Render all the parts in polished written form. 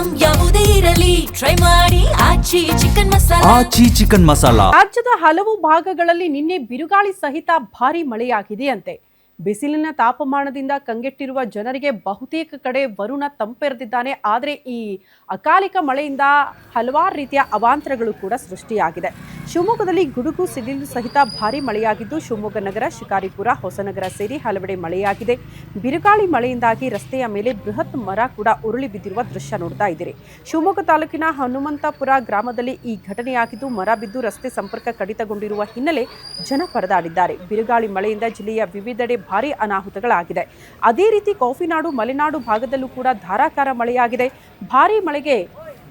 Item ಯಾವುದೇ ಇರಲಿ try ಮಾಡಿ ಆಚಿ ಚಿಕನ್ ಮಸಾಲಾ. ಆಚಿ ಚಿಕನ್ ಮಸಾಲಾ. ರಾಜ್ಯದ ಹಲವು ಭಾಗಗಳಲ್ಲಿ ನಿನ್ನೆ ಬಿರುಗಾಳಿ ಸಹಿತ ಭಾರಿ ಮಳೆಯಾಗಿದೆಯಂತೆ. ಬಿಸಿಲಿನ ತಾಪಮಾನದಿಂದ ಕಂಗೆಟ್ಟಿರುವ ಜನರಿಗೆ ಬಹುತೇಕ ಕಡೆ ವರುಣ ತಂಪೆರೆದಿದ್ದಾನೆ. ಆದರೆ ಈ ಅಕಾಲಿಕ ಮಳೆಯಿಂದ ಹಲವಾರು ರೀತಿಯ ಅವಾಂತರಗಳು ಕೂಡ ಸೃಷ್ಟಿಯಾಗಿದೆ. ಶಿವಮೊಗ್ಗದಲ್ಲಿ ಗುಡುಗು ಸಿಡಿಲು ಸಹಿತ ಭಾರಿ ಮಳೆಯಾಗಿದ್ದು, ಶಿವಮೊಗ್ಗ ನಗರ, ಶಿಕಾರಿಪುರ, ಹೊಸನಗರ ಸೇರಿ ಹಲವೆಡೆ ಮಳೆಯಾಗಿದೆ. ಬಿರುಗಾಳಿ ಮಳೆಯಿಂದಾಗಿ ರಸ್ತೆಯ ಮೇಲೆ ಬೃಹತ್ ಮರ ಕೂಡ ಉರುಳಿ ಬಿದ್ದಿರುವ ದೃಶ್ಯ ನೋಡ್ತಾ ಇದ್ದೀರಿ. ಶಿವಮೊಗ್ಗ ತಾಲೂಕಿನ ಹನುಮಂತಪುರ ಗ್ರಾಮದಲ್ಲಿ ಈ ಘಟನೆಯಾಗಿದ್ದು, ಮರ ಬಿದ್ದು ರಸ್ತೆ ಸಂಪರ್ಕ ಕಡಿತಗೊಂಡಿರುವ ಹಿನ್ನೆಲೆ ಜನ ಪರದಾಡಿದ್ದಾರೆ. ಬಿರುಗಾಳಿ ಮಳೆಯಿಂದ ಜಿಲ್ಲೆಯ ವಿವಿಧೆಡೆ ಭಾರಿ ಅನಾಹುತಗಳಾಗಿದೆ. ಅದೇ ರೀತಿ ಕಾಫಿನಾಡು, ಮಲೆನಾಡು ಭಾಗದಲ್ಲೂ ಕೂಡ ಧಾರಾಕಾರ ಮಳೆಯಾಗಿದೆ. ಭಾರಿ ಮಳೆಗೆ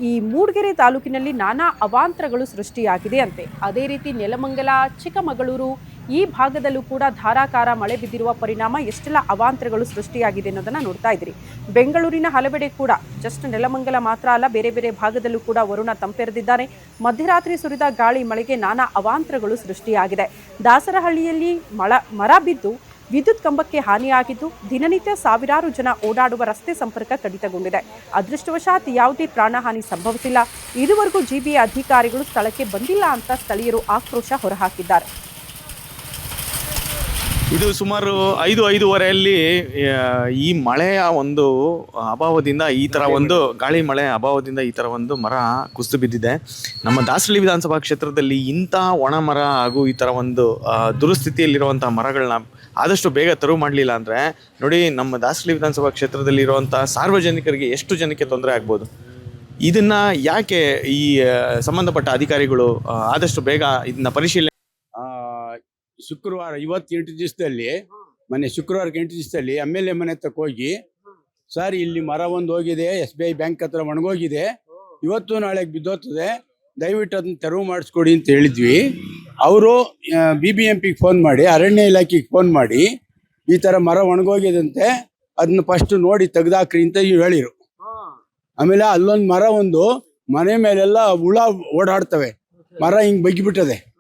ಈ ಮೂಡಿಗೆರೆ ತಾಲೂಕಿನಲ್ಲಿ ನಾನಾ ಅವಾಂತರಗಳು ಸೃಷ್ಟಿಯಾಗಿದೆ ಅಂತೆ. ಅದೇ ರೀತಿ ನೆಲಮಂಗಲ, ಚಿಕ್ಕಮಗಳೂರು ಈ ಭಾಗದಲ್ಲೂ ಕೂಡ ಧಾರಾಕಾರ ಮಳೆ ಬಿದ್ದಿರುವ ಪರಿಣಾಮ ಎಷ್ಟೆಲ್ಲ ಅವಾಂತರಗಳು ಸೃಷ್ಟಿಯಾಗಿದೆ ಅನ್ನೋದನ್ನ ನೋಡ್ತಾ ಇದ್ರಿ. ಬೆಂಗಳೂರಿನ ಹಲವೆಡೆ ಕೂಡ ಜಸ್ಟ್ ನೆಲಮಂಗಲ ಮಾತ್ರ ಅಲ್ಲ, ಬೇರೆ ಬೇರೆ ಭಾಗದಲ್ಲೂ ಕೂಡ ವರುಣ ತಂಪೆರೆದಿದ್ದಾನೆ. ಮಧ್ಯರಾತ್ರಿ ಸುರಿದ ಗಾಳಿ ಮಳೆಗೆ ನಾನಾ ಅವಾಂತರಗಳು ಸೃಷ್ಟಿಯಾಗಿದೆ. ದಾಸರಹಳ್ಳಿಯಲ್ಲಿ ಮರ ಬಿದ್ದು ವಿದ್ಯುತ್ ಕಂಬಕ್ಕೆ ಹಾನಿಯಾಗಿದ್ದು, ದಿನನಿತ್ಯ ಸಾವಿರಾರು ಜನ ಓಡಾಡುವ ರಸ್ತೆ ಸಂಪರ್ಕ ಕಡಿತಗೊಂಡಿದೆ. ಅದೃಷ್ಟವಶಾತ್ ಯಾವುದೇ ಪ್ರಾಣಹಾನಿ ಸಂಭವಿಸಿಲ್ಲ. ಇದುವರೆಗೂ ಜಿಬಿಎ ಅಧಿಕಾರಿಗಳು ಸ್ಥಳಕ್ಕೆ ಬಂದಿಲ್ಲ ಅಂತ ಸ್ಥಳೀಯರು ಆಕ್ರೋಶ ಹೊರಹಾಕಿದ್ದಾರೆ. ಇದು ಸುಮಾರು 5-5:30 ಈ ಮಳೆಯ ಒಂದು ಅಭಾವದಿಂದ ಈ ಥರ ಒಂದು ಗಾಳಿ ಮಳೆ ಅಭಾವದಿಂದ ಈ ಥರ ಒಂದು ಮರ ಕುಸಿದು ಬಿದ್ದಿದೆ. ನಮ್ಮ ದಾಸರಳ್ಳಿ ವಿಧಾನಸಭಾ ಕ್ಷೇತ್ರದಲ್ಲಿ ಇಂಥ ಒಣ ಮರ ಹಾಗೂ ಈ ಥರ ಒಂದು ದುರಸ್ಥಿತಿಯಲ್ಲಿರುವಂಥ ಮರಗಳನ್ನ ಆದಷ್ಟು ಬೇಗ ತೆರವು ಮಾಡಲಿಲ್ಲ ಅಂದರೆ ನೋಡಿ, ನಮ್ಮ ದಾಸರಳ್ಳಿ ವಿಧಾನಸಭಾ ಕ್ಷೇತ್ರದಲ್ಲಿರುವಂಥ ಸಾರ್ವಜನಿಕರಿಗೆ ಎಷ್ಟು ಜನಕ್ಕೆ ತೊಂದರೆ ಆಗ್ಬೋದು. ಇದನ್ನು ಯಾಕೆ ಈ ಸಂಬಂಧಪಟ್ಟ ಅಧಿಕಾರಿಗಳು ಆದಷ್ಟು ಬೇಗ ಇದನ್ನ ಪರಿಶೀಲನೆ ಶುಕ್ರವಾರ 8 ದಿವಸದಲ್ಲಿ ಮೊನ್ನೆ ಶುಕ್ರವಾರಕ್ಕೆ 8 ದಿವಸದಲ್ಲಿ MLA ಮನೆ ತಕ್ಕ ಹೋಗಿ, ಸರ್ ಇಲ್ಲಿ ಮರ ಒಂದು ಹೋಗಿದೆ, SBI ಬ್ಯಾಂಕ್ ಹತ್ರ ಒಣಗೋಗಿದೆ, ಇವತ್ತು ನಾಳೆಗೆ ಬಿದ್ದೋಗ್ತದೆ, ದಯವಿಟ್ಟು ಅದನ್ನ ತೆರವು ಮಾಡಿಸ್ಕೊಡಿ ಅಂತ ಹೇಳಿದ್ವಿ. ಅವರು BBMPಗೆ ಫೋನ್ ಮಾಡಿ, ಅರಣ್ಯ ಇಲಾಖೆಗೆ ಫೋನ್ ಮಾಡಿ, ಈ ಥರ ಮರ ಒಣಗೋಗಿದಂತೆ, ಅದನ್ನ ಫಸ್ಟ್ ನೋಡಿ ತೆಗ್ದಾಕ್ರಿ ಅಂತ ಹೇಳಿರು. ಆಮೇಲೆ ಅಲ್ಲೊಂದು ಮರ ಒಂದು ಮನೆ ಮೇಲೆಲ್ಲ ಹುಳ ಓಡಾಡ್ತವೆ, ಮರ ಹಿಂಗೆ ಬಗ್ಗಿಬಿಟ್ಟದೆ.